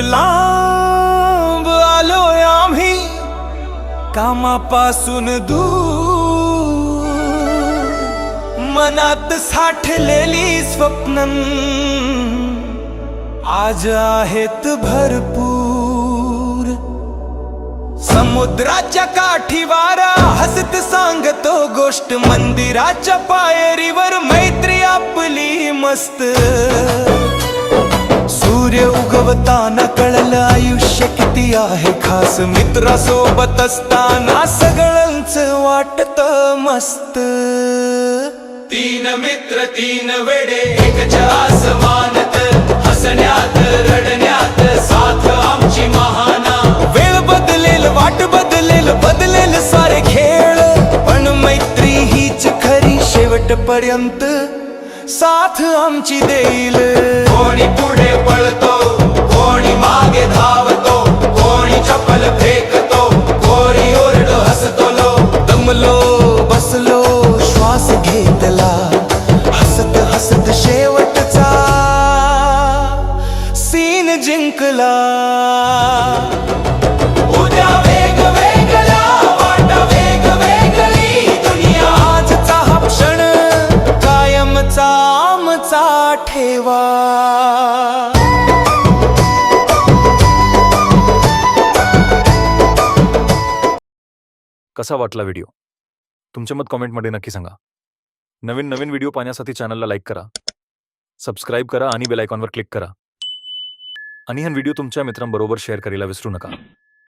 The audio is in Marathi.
लांब आलोय आम्ही कामापासून दूर, मनात साठलेली स्वप्न आज आहेत भरपूर। समुद्राच्या काठी वारा हसत सांगतो गोष्ट, मंदिराच्या पायरीवर मैत्री आपली मस्त। सूर्य उगवताना कळलं आयुष्य किती आहे खास, मित्रासोबत असताना सगळ्यांच वाटत मस्त। तीन मित्र तीन वेडे एकच्या आसमानात, हसण्यात रडण्यात साथ आमची महाना। वेळ बदलेल वाट बदलेल बदलेल सारे खेळ, पण मैत्री हीच खरी शेवटपर्यंत साथ आमची देईल। कोणी पुढे पळतो कोणी मागे धावतो, कोणी चप्पल फेकतो कोणी ओरड हसतो लो। दमलो बसलो श्वास घेतला, हसत हसत शेवटचा सीन जिंकला। उद्या वेगवेगळ्या वाटा वेगवेगळी दुनिया, आजचा हा क्षण कायमचा आमचा ठेवा। कसा वाटला व्हिडिओ? तुमचे मत कमेंटमध्ये नक्की सांगा। नवीन व्हिडिओ पाहण्यासाठी चॅनलला लाईक करा, सबस्क्राईब करा आणि बेल आयकॉनवर क्लिक करा। आणि हा व्हिडिओ तुमच्या मित्रांबरोबर शेअर करायला विसरू नका।